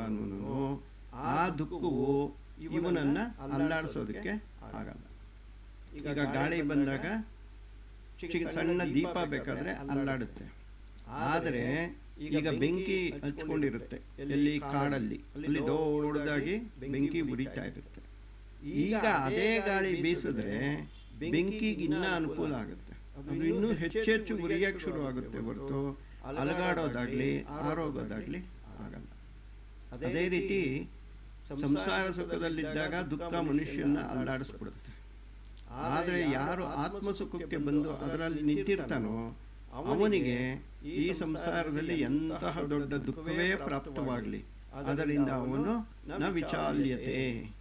ಆ ದುಃಖವು ಇವನನ್ನು ಅಲ್ಲಾಡಿಸೋದಕ್ಕೆ ಆಗಲ್ಲ. ಈಗ ಗಾಳಿ ಬಂದಾಗ ಸಣ್ಣ ದೀಪ ಬೇಕಾದರೆ ಅಲ್ಲಾಡುತ್ತೆ. ಆದರೆ ಈಗ ಬೆಂಕಿ ಹಚ್ಕೊಂಡಿರುತ್ತೆ ಎಲ್ಲಿ ಕಾಡಲ್ಲಿ, ಅಲ್ಲಿ ದೊಡ್ಡದಾಗಿ ಬೆಂಕಿ ಉರಿತಾ ಇರುತ್ತೆ. ಈಗ ಅದೇ ಗಾಳಿ ಬೀಸಿದ್ರೆ ಬೆಂಕಿಗೆ ಇನ್ನೂ ಅನುಕೂಲ ಆಗುತ್ತೆ, ಅದು ಇನ್ನೂ ಹೆಚ್ಚೆಚ್ಚು ಉರಿಯಕ್ಕೆ ಶುರು ಆಗುತ್ತೆ ಹೊರತು ಅಲಗಾಡೋದಾಗ್ಲಿ ಆರೋಗೋದಾಗ್ಲಿ ಆಗಲ್ಲ. ಅದೇ ರೀತಿ ಸಂಸಾರ ಸುಖದಲ್ಲಿದ್ದಾಗ ದುಃಖ ಮನುಷ್ಯನ ಅಲ್ಲಾಡಿಸ್ಬಿಡುತ್ತೆ. ಆದರೆ ಯಾರು ಆತ್ಮಸುಖಕ್ಕೆ ಬಂದು ಅದರಲ್ಲಿ ನಿಂತಿರ್ತಾನೋ ಅವನಿಗೆ ಈ ಸಂಸಾರದಲ್ಲಿ ಎಂತಹ ದೊಡ್ಡ ದುಃಖವೇ ಪ್ರಾಪ್ತವಾಗಲಿ ಅದರಿಂದ ಅವನು ನ ವಿಚಾಲ್ಯತೆ,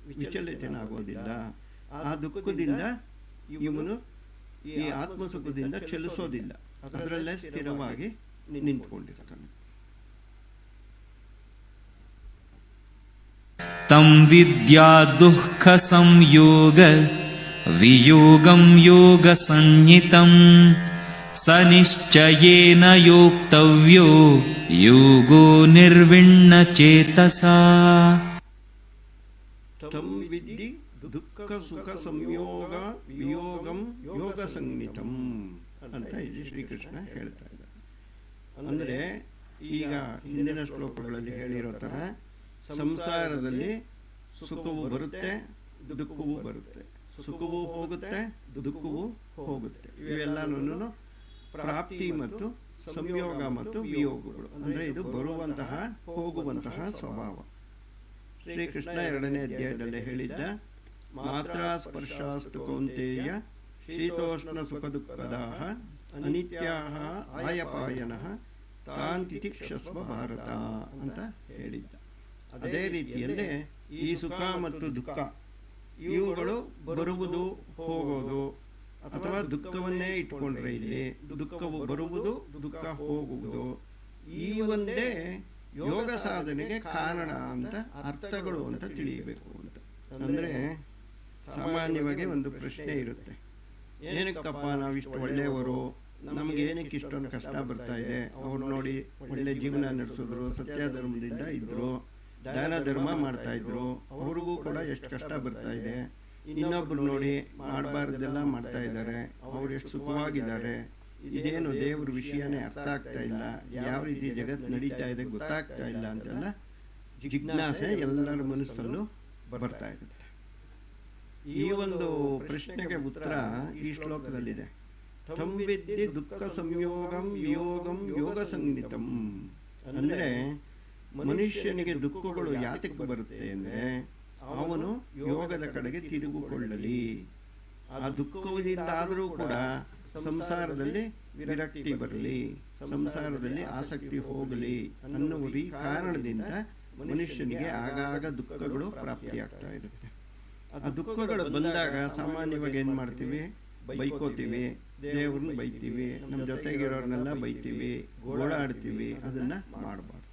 ವಿಚಲಿತನಾಗೋದಿಲ್ಲ. ಆ ದುಃಖದಿಂದ ಇವನು ಈ ಆತ್ಮಸುಖದಿಂದ ಚಲಿಸೋದಿಲ್ಲ, ಅದರಲ್ಲೇ ಸ್ಥಿರವಾಗಿ ನಿಂತ್ಕೊಂಡಿರ್ತಾನೆ. ತಂ ವಿದ್ಯಾ ದುಃಖ ಸಂಯೋಗ ವಿಯೋಗಂ ಯೋಗ ಸಂಹಿತಂ ಸ ನಿಶ್ಚಯೇನ ಯೋಕ್ತವ್ಯೋ ಯೋಗೋ ನಿರ್ವಿಣ್ಣ ಚೇತಸಾ. ತಂ ವಿದ್ಯೆ ದುಃಖ ಸುಖ ಸಂಯೋಗ ವಿಯೋಗಂ ಯೋಗ ಸಂಹಿತಂ ಅಂತ ಇಲ್ಲಿ ಶ್ರೀಕೃಷ್ಣ ಹೇಳ್ತಾ ಇದ್ದಾರೆ. ಅಂದರೆ ಈಗ ಹಿಂದಿನ ಶ್ಲೋಕಗಳಲ್ಲಿ ಹೇಳಿರೋ ಥರ ಸಂಸಾರದಲ್ಲಿ ಸುಖವು ಬರುತ್ತೆ, ದುಃಖವೂ ಬರುತ್ತೆ, ಸುಖವೂ ಹೋಗುತ್ತೆ, ದುಃಖವೂ ಹೋಗುತ್ತೆ. ಇವೆಲ್ಲನೂ ಪ್ರಾಪ್ತಿ ಮತ್ತು ಸಂಯೋಗ ಮತ್ತು ವಿಯೋಗಗಳು. ಅಂದರೆ ಇದು ಬರುವಂತಹ ಹೋಗುವಂತಹ ಸ್ವಭಾವ. ಶ್ರೀಕೃಷ್ಣ 2ನೇ ಅಧ್ಯಾಯದಲ್ಲಿ ಹೇಳಿದ್ದ ಮಾತ್ರ ಸ್ಪರ್ಶಾಸ್ತು ಕೌಂತೇಯ ಶೀತೋಷ್ಣ ಸುಖ ದುಃಖದಾಹ ಅನಿತ್ಯಾಹ ಆಯಪಾಯನಃ ತಾನ್ ತಿತಿಕ್ಷಸ್ವ ಭಾರತ ಅಂತ ಹೇಳಿದ್ದ. ಅದೇ ರೀತಿಯಲ್ಲೇ ಈ ಸುಖ ಮತ್ತು ದುಃಖ ಇವುಗಳು ಬರುವುದು ಹೋಗೋದು, ಅಥವಾ ದುಃಖವನ್ನೇ ಇಟ್ಕೊಂಡ್ರೆ ಇಲ್ಲಿ ದುಃಖವು ಬರುವುದು ದುಃಖ ಹೋಗುವುದು, ಈ ಒಂದೇ ಯೋಗ ಸಾಧನೆಗೆ ಕಾರಣ ಅಂತ ಅರ್ಥಗಳು ಅಂತ ತಿಳಿಯಬೇಕು ಅಂತ. ಅಂದರೆ ಸಾಮಾನ್ಯವಾಗಿ ಒಂದು ಪ್ರಶ್ನೆ ಇರುತ್ತೆ, ಏನಕ್ಕಪ್ಪ ನಾವಿಷ್ಟು ಒಳ್ಳೆಯವರು, ನಮಗೆ ಏನಕ್ಕೆ ಇಷ್ಟೊಂದು ಕಷ್ಟ ಬರ್ತಾ ಇದೆ? ಅವ್ರು ನೋಡಿ ಒಳ್ಳೆ ಜೀವನ ನಡೆಸಿದ್ರು, ಸತ್ಯ ಧರ್ಮದಿಂದ ಇದ್ದರು, ದಾನ ಧರ್ಮ ಮಾಡ್ತಾ ಇದ್ರು, ಅವ್ರಿಗೂ ಕೂಡ ಎಷ್ಟು ಕಷ್ಟ ಬರ್ತಾ ಇದೆ. ಇನ್ನೊಬ್ರು ನೋಡಿ ಮಾಡಬಾರ್ದೆಲ್ಲ ಮಾಡ್ತಾ ಇದ್ದಾರೆ, ಅವ್ರು ಎಷ್ಟು ಸುಖವಾಗಿದ್ದಾರೆ. ಇದೇನು ದೇವ್ರ ವಿಷಯನೇ ಅರ್ಥ ಆಗ್ತಾ ಇಲ್ಲ, ಯಾವ ರೀತಿ ಜಗತ್ತು ನಡೀತಾ ಇದೆ ಗೊತ್ತಾಗ್ತಾ ಇಲ್ಲ ಅಂತೆಲ್ಲ ಜಿಜ್ಞಾಸೆ ಎಲ್ಲರ ಮನಸ್ಸಲ್ಲೂ ಬರ್ತಾ ಇರುತ್ತೆ. ಈ ಒಂದು ಪ್ರಶ್ನೆಗೆ ಉತ್ತರ ಈ ಶ್ಲೋಕದಲ್ಲಿದೆ. ತಂ ವಿದ್ಯೆ ದುಃಖ ಸಂಯೋಗಂ ವಿಯೋಗಂ ಯೋಗ ಸಂಹಿತಂ. ಅಂದರೆ ಮನುಷ್ಯನಿಗೆ ದುಃಖಗಳು ಯಾತಕ್ಕೆ ಬರುತ್ತೆ ಅಂದರೆ ಅವನು ಯೋಗದ ಕಡೆಗೆ ತಿರುಗಿಕೊಳ್ಳಲಿ. ಆ ದುಃಖದಿಂದಾದರೂ ಕೂಡ ಸಂಸಾರದಲ್ಲಿ ವಿರಕ್ತಿ ಬರಲಿ, ಸಂಸಾರದಲ್ಲಿ ಆಸಕ್ತಿ ಹೋಗಲಿ ಅನ್ನುವ ಈ ಕಾರಣದಿಂದ ಮನುಷ್ಯನಿಗೆ ಆಗಾಗ ದುಃಖಗಳು ಪ್ರಾಪ್ತಿಯಾಗ್ತಾ ಇರುತ್ತೆ. ಆ ದುಃಖಗಳು ಬಂದಾಗ ಸಾಮಾನ್ಯವಾಗಿ ಏನು ಮಾಡ್ತೀವಿ? ಬೈಕೋತೀವಿ, ದೇವ್ರನ್ನ ಬೈತೀವಿ, ನಮ್ಮ ಜೊತೆಗಿರೋರ್ನೆಲ್ಲ ಬೈತೀವಿ, ಗೋಳಾಡ್ತೀವಿ. ಅದನ್ನು ಮಾಡಬಾರ್ದು.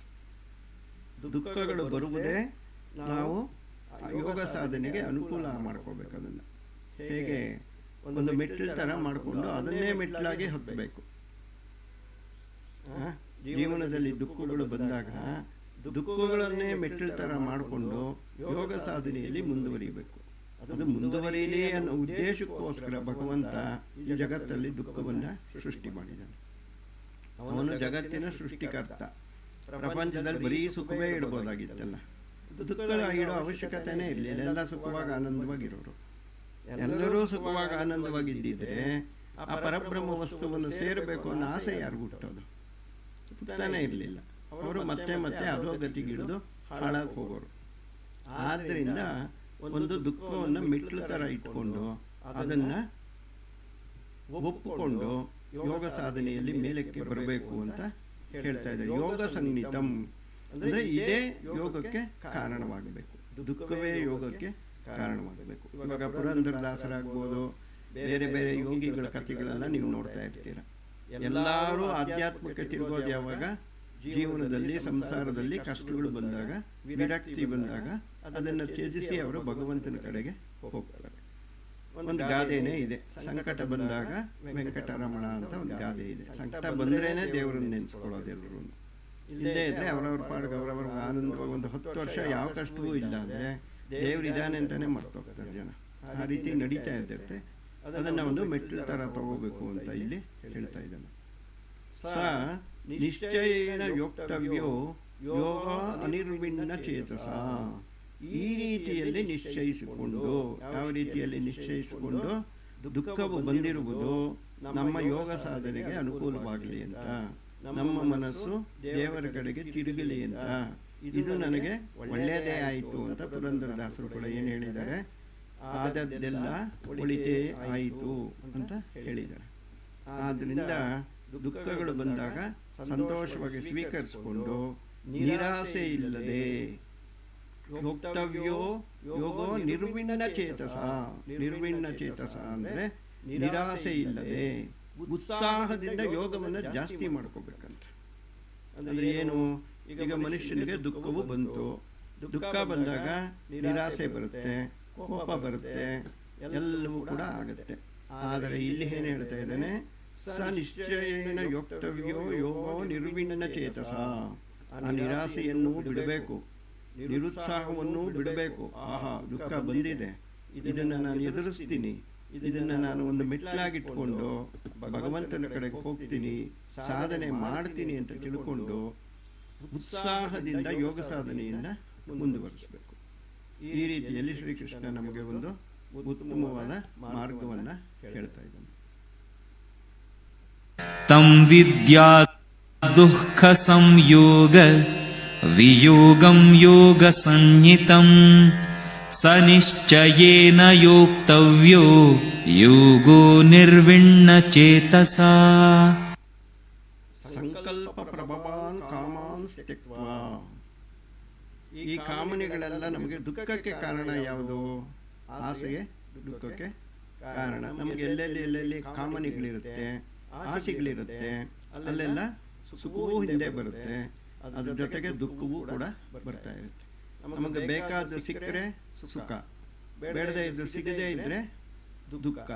ದುಃಖಗಳು ಬರುವುದೇ ನಾವು ಯೋಗ ಸಾಧನೆಗೆ ಅನುಕೂಲ ಮಾಡ್ಕೋಬೇಕು. ಅದನ್ನು ಹೇಗೆ ಒಂದು ಮೆಟ್ಲು ಥರ ಮಾಡಿಕೊಂಡು ಅದನ್ನೇ ಮೆಟ್ಲಾಗಿ ಹತ್ತಬೇಕು. ಜೀವನದಲ್ಲಿ ದುಃಖಗಳು ಬಂದಾಗ ದುಃಖಗಳನ್ನೇ ಮೆಟ್ಲು ಥರ ಮಾಡಿಕೊಂಡು ಯೋಗ ಸಾಧನೆಯಲ್ಲಿ ಮುಂದುವರಿಬೇಕು. ಅದು ಮುಂದುವರಿಯಲಿ ಅನ್ನೋ ಉದ್ದೇಶಕ್ಕೋಸ್ಕರ ಭಗವಂತ ಈ ಜಗತ್ತಲ್ಲಿ ದುಃಖವನ್ನು ಸೃಷ್ಟಿ ಮಾಡಿದ್ದಾನೆ. ಅವನು ಜಗತ್ತಿನ ಸೃಷ್ಟಿಕರ್ತ. ಪ್ರಪಂಚದಲ್ಲಿ ಬರೀ ಸುಖವೇ ಇಡ್ಬೋದಾಗಿತ್ತಲ್ಲ, ದುಃಖದ ಇಡೋ ಅವಶ್ಯಕತೆನೇ ಇರಲಿಲ್ಲ. ಎಲ್ಲ ಸುಖವಾಗಿ ಆನಂದವಾಗಿರೋರು, ಎಲ್ಲರೂ ಸುಖವಾಗಿ ಆನಂದವಾಗಿದ್ದಿದ್ರೆ ಆ ಪರಬ್ರಹ್ಮ ವಸ್ತುವನ್ನು ಸೇರಬೇಕು ಅನ್ನೋ ಆಸೆ ಯಾರಿಗೂ ಹುಟ್ಟೋದು ಹುಟ್ಟತಾನೆ ಇರಲಿಲ್ಲ. ಅವರು ಮತ್ತೆ ಮತ್ತೆ ಅಧೋಗತಿಗಿಳಿದು ಹಾಳಾಗಿ ಹೋಗೋರು. ಆದ್ದರಿಂದ ಒಂದು ದುಃಖವನ್ನು ಮೆಟ್ಲು ಥರ ಇಟ್ಕೊಂಡು ಅದನ್ನು ಒಪ್ಪಿಕೊಂಡು ಯೋಗ ಸಾಧನೆಯಲ್ಲಿ ಮೇಲಕ್ಕೆ ಬರಬೇಕು ಅಂತ ಹೇಳ್ತಾ ಇದ್ದಾರೆ. ಯೋಗ ಸಂಹಿತಂ ಅಂದರೆ ಇದೇ ಯೋಗಕ್ಕೆ ಕಾರಣವಾಗಬೇಕು, ದುಃಖವೇ ಯೋಗಕ್ಕೆ ಕಾರಣವಾಗಬೇಕು. ಇವಾಗ ಪುರಂದರದಾಸರಾಗ್ಬೋದು, ಬೇರೆ ಬೇರೆ ಯೋಗಿಗಳ ಕಥೆಗಳೆಲ್ಲ ನೀವು ನೋಡ್ತಾ ಇರ್ತೀರ. ಎಲ್ಲರೂ ಆಧ್ಯಾತ್ಮಕ್ಕೆ ತಿರುಗೋದು ಯಾವಾಗ? ಜೀವನದಲ್ಲಿ ಸಂಸಾರದಲ್ಲಿ ಕಷ್ಟಗಳು ಬಂದಾಗ, ವಿರಕ್ತಿ ಬಂದಾಗ ಅದನ್ನು ತ್ಯಜಿಸಿ ಅವರು ಭಗವಂತನ ಕಡೆಗೆ ಹೋಗ್ತಾರೆ. ಒಂದು ಗಾದೆನೇ ಇದೆ, ಸಂಕಟ ಬಂದಾಗ ವೆಂಕಟರಮಣ ಅಂತ ಒಂದು ಗಾದೆ ಇದೆ. ಸಂಕಟ ಬಂದ್ರೇನೆ ದೇವರನ್ನು ನೆನೆಸ್ಕೊಳ್ಳೋದು ಎಲ್ಲರೂ. ಇಲ್ಲದೇ ಇದ್ರೆ ಅವರವ್ರ ಪಾಡಿಗೆ ಅವರವ್ರ ಆನಂದವಾಗಿ ಒಂದು 10 ವರ್ಷ ಯಾವ ಕಷ್ಟವೂ ಇಲ್ಲ ಅಂದರೆ ದೇವರಿದ್ದಾನೆ ಅಂತಲೇ ಮರ್ತೋಗ್ತಾರೆ ಜನ. ಆ ರೀತಿ ನಡೀತಾ ಇದ್ದಿರುತ್ತೆ. ಅದನ್ನು ಒಂದು ಮೆಟ್ಟಿಲು ಥರ ತಗೋಬೇಕು ಅಂತ ಇಲ್ಲಿ ಹೇಳ್ತಾ ಇದ್ದಾನೆ. ಸ ನಿಶ್ಚಯೇನ ಯೋಕ್ತವ್ಯೋ ಯೋಗ ಅನಿರ್ವಿಣ್ಣ ಚೇತಸ. ಈ ರೀತಿಯಲ್ಲಿ ನಿಶ್ಚಯಿಸಿಕೊಂಡು, ಯಾವ ರೀತಿಯಲ್ಲಿ ನಿಶ್ಚಯಿಸಿಕೊಂಡು ದುಃಖವು ಬಂದಿರುವುದು ನಮ್ಮ ಯೋಗ ಸಾಧನೆಗೆ ಅನುಕೂಲವಾಗಲಿ ಅಂತ, ನಮ್ಮ ಮನಸ್ಸು ದೇವರ ಕಡೆಗೆ ತಿರುಗಲಿ ಅಂತ, ಇದು ನನಗೆ ಒಳ್ಳೆಯದೇ ಆಯಿತು ಅಂತ ಪುರಂದರದಾಸರು ಕೂಡ ಏನು ಹೇಳಿದ್ದಾರೆ? ಆದದ್ದೆಲ್ಲ ಒಳಿತೇ ಆಯಿತು ಅಂತ ಹೇಳಿದ್ದಾರೆ. ಆದ್ದರಿಂದ ದುಃಖಗಳು ಬಂದಾಗ ಸಂತೋಷವಾಗಿ ಸ್ವೀಕರಿಸಿಕೊಂಡು ನಿರಾಸೆ ಇಲ್ಲದೆ, ಯೋಕ್ತವ್ಯೋ ಯೋಗೋ ನಿರ್ವಿಣ್ಣ ಚೇತಸ. ನಿರ್ವಿಣ್ಣ ಚೇತಸ ಅಂದರೆ ನಿರಾಸೆ ಇಲ್ಲದೆ ಉತ್ಸಾಹದಿಂದ ಯೋಗವನ್ನು ಜಾಸ್ತಿ ಮಾಡ್ಕೋಬೇಕಂತ. ಅಂದರೆ ಏನು? ಈಗ ಮನುಷ್ಯನಿಗೆ ದುಃಖವು ಬಂತು, ದುಃಖ ಬಂದಾಗ ನಿರಾಸೆ ಬರುತ್ತೆ, ಕೋಪ ಬರುತ್ತೆ, ಎಲ್ಲವೂ ಕೂಡ ಆಗುತ್ತೆ. ಆದರೆ ಇಲ್ಲಿ ಏನು ಹೇಳ್ತಾ ಇದ್ದಾನೆ? ಸ ನಿಶ್ಚಯೇನ ಯೋಕ್ತವ್ಯೋ ಯೋಗೋ ನಿರ್ವಿಣ್ಣ ಚೇತಸ. ಆ ನಿರಾಸೆಯನ್ನು ಬಿಡಬೇಕು, ನಿರುತ್ಸಾಹವನ್ನು ಬಿಡಬೇಕು. ಆಹಾ, ದುಃಖ ಬಂದಿದೆ, ಇದನ್ನು ನಾನು ಎದುರಿಸ್ತೀನಿ, ಇದನ್ನು ನಾನು ಒಂದು ಮೆಟ್ಲಾಗಿಟ್ಕೊಂಡು ಭಗವಂತನ ಕಡೆಗೆ ಹೋಗ್ತೀನಿ, ಸಾಧನೆ ಮಾಡ್ತೀನಿ ಅಂತ ತಿಳ್ಕೊಂಡು ಉತ್ಸಾಹದಿಂದ ಯೋಗ ಸಾಧನೆಯನ್ನು ಮುಂದುವರಿಸಬೇಕು. ಈ ರೀತಿಯಲ್ಲಿ ಶ್ರೀಕೃಷ್ಣ ನಮಗೆ ಒಂದು ಉತ್ತಮವಾದ ಮಾರ್ಗವನ್ನು ಹೇಳ್ತಾ ಇದ್ದಾನೆ. ತಂ ವಿದ್ಯಾ ದುಃಖ ಸಂಯೋಗ ವಿಯೋಗಂ ಯೋಗ ಸಂಹಿತಂ ಸ ನಿಶ್ಚಯೇನ ಯೋಕ್ತವ್ಯೋ ಯೋಗೋ ನಿರ್ವಿಣ್ಣ ಚೇತಸಾ. ಸಂಕಲ್ಪ ಪ್ರಭವಾನ್ ಕಾಮಾನ್ ತ್ಯಕ್ತ್ವಾ. ಈ ಕಾಮನೆಗಳೆಲ್ಲ ನಮಗೆ ದುಃಖಕ್ಕೆ ಕಾರಣ ಯಾವುದು? ಆಸೆಗೆ ದುಃಖಕ್ಕೆ ಕಾರಣ. ನಮಗೆ ಎಲ್ಲೆಲ್ಲಿ ಕಾಮನೆಗಳಿರುತ್ತೆ, ಆಸೆಗಳಿರುತ್ತೆ, ಅಲ್ಲೆಲ್ಲ ಸುಖವೂ ಹಿಂದೆ ಬರುತ್ತೆ, ಅದ್ರ ಜೊತೆಗೆ ದುಃಖವೂ ಕೂಡ ಬರ್ತಾ ಇರುತ್ತೆ. ನಮಗೆ ಬೇಕಾದ ಸಿಕ್ಕರೆ ಸುಖ, ಬೇಡದೇ ಇದ್ದು ಸಿಗದೇ ಇದ್ದರೆ ದುಃಖ,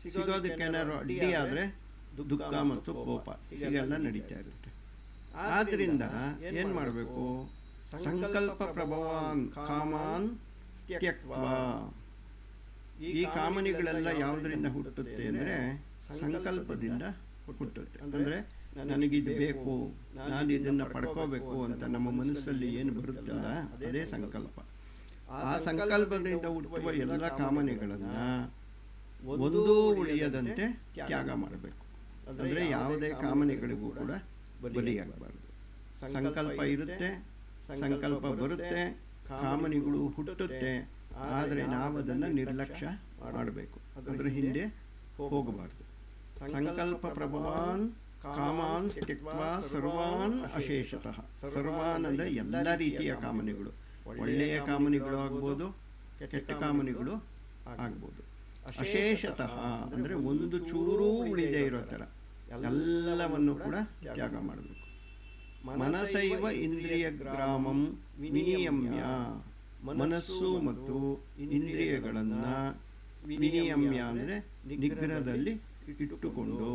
ಸಿಗೋದಕ್ಕೆ ಏನಾದ್ರು ಅಡ್ಡಿ ಆದರೆ ದುಃಖ ಮತ್ತು ಕೋಪ ಹೀಗೆಲ್ಲ ನಡೀತಾ ಇರುತ್ತೆ. ಆದ್ದರಿಂದ ಏನು ಮಾಡಬೇಕು? ಸಂಕಲ್ಪ ಪ್ರಭವಾನ್ ಕಾಮಾನ್ ತ್ಯಕ್ತ್ವಾ. ಈ ಕಾಮನೆಗಳೆಲ್ಲ ಯಾವುದರಿಂದ ಹುಟ್ಟುತ್ತೆ ಅಂದರೆ ಸಂಕಲ್ಪದಿಂದ ಹುಟ್ಟುತ್ತೆ. ಅಂದರೆ ನನಗಿದು ಬೇಕು, ನಾನು ಇದನ್ನು ಪಡ್ಕೋಬೇಕು ಅಂತ ನಮ್ಮ ಮನಸ್ಸಲ್ಲಿ ಏನು ಬರುತ್ತಲ್ಲ ಅದೇ ಸಂಕಲ್ಪ. ಆ ಸಂಕಲ್ಪದಿಂದ ಹುಟ್ಟುವ ಎಲ್ಲ ಕಾಮನೆಗಳನ್ನು ಒಂದೂ ಉಳಿಯದಂತೆ ತ್ಯಾಗ ಮಾಡಬೇಕು. ಅಂದರೆ ಯಾವುದೇ ಕಾಮನೆಗಳಿಗೂ ಕೂಡ ಬಲಿಯಾಗಬಾರ್ದು. ಸಂಕಲ್ಪ ಇರುತ್ತೆ, ಸಂಕಲ್ಪ ಬರುತ್ತೆ, ಕಾಮನೆಗಳು ಹುಟ್ಟುತ್ತೆ, ಆದರೆ ನಾವು ಅದನ್ನು ನಿರ್ಲಕ್ಷ್ಯ ಮಾಡಬೇಕು, ಅದರ ಹಿಂದೆ ಹೋಗಬಾರ್ದು. ಸಂಕಲ್ಪ ಪ್ರಭವಾನ್ ಕಾಮಾನ್ ತ್ಯಕ್ತ್ವಾ ಸರ್ವಾನ್ ಅಶೇಷತಃ. ಸರ್ವಾನ್ ಅಂದರೆ ಎಲ್ಲ ರೀತಿಯ ಕಾಮನೆಗಳು, ಒಳ್ಳೆಯ ಕಾಮನೆಗಳು ಆಗ್ಬೋದು, ಕೆಟ್ಟ ಕಾಮನೆಗಳು ಆಗ್ಬೋದು. ಅಶೇಷತಃ ಅಂದರೆ ಒಂದು ಚೂರೂ ಉಳಿದೇ ಇರೋ ಥರ ಎಲ್ಲವನ್ನು ಕೂಡ ತ್ಯಾಗ ಮಾಡಬೇಕು. ಮನಸೈವ ಇಂದ್ರಿಯ ಗ್ರಾಮಂ ವಿನಿಯಮ್ಯ. ಮನಸ್ಸು ಮತ್ತು ಇಂದ್ರಿಯಗಳನ್ನು ವಿನಿಯಮ್ಯ ಅಂದರೆ ನಿಗ್ರಹದಲ್ಲಿ ಇಟ್ಟುಕೊಂಡು,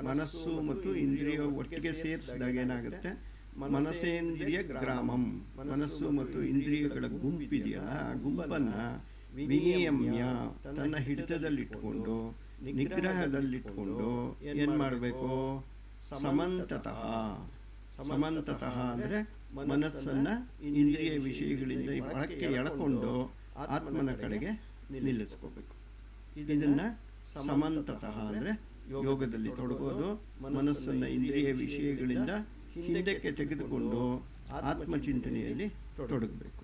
ಮನಸ್ಸು ಮತ್ತು ಇಂದ್ರಿಯ ಒಟ್ಟಿಗೆ ಸೇರಿಸಿದಾಗ ಏನಾಗುತ್ತೆ? ಮನಸೇಂದ್ರಿಯ ಗ್ರಾಮಂ, ಮನಸ್ಸು ಮತ್ತು ಇಂದ್ರಿಯಗಳ ಗುಂಪಿದೆಯಲ್ಲ, ಆ ಗುಂಪನ್ನು ವಿನಿಯಮ್ಯ ತನ್ನ ಹಿಡಿತದಲ್ಲಿಟ್ಕೊಂಡು, ನಿಗ್ರಹದಲ್ಲಿಟ್ಕೊಂಡು ಏನು ಮಾಡಬೇಕು? ಸಮಂತತಃ. ಸಮಂತತಃ ಅಂದರೆ ಮನಸ್ಸನ್ನು ಇಂದ್ರಿಯ ವಿಷಯಗಳಿಂದ ಒಳಕ್ಕೆ ಎಳ್ಕೊಂಡು ಆತ್ಮನ ಕಡೆಗೆ ನಿಲ್ಲಿಸ್ಕೋಬೇಕು. ಇದನ್ನು ಸಮಂತತಃ ಅಂದರೆ ಯೋಗದಲ್ಲಿ ತೊಡಗೋದು, ಮನಸ್ಸನ್ನು ಇಂದ್ರಿಯ ವಿಷಯಗಳಿಂದ ಹಿಂದಕ್ಕೆ ತೆಗೆದುಕೊಂಡು ಆತ್ಮಚಿಂತನೆಯಲ್ಲಿ ತೊಡಗಬೇಕು.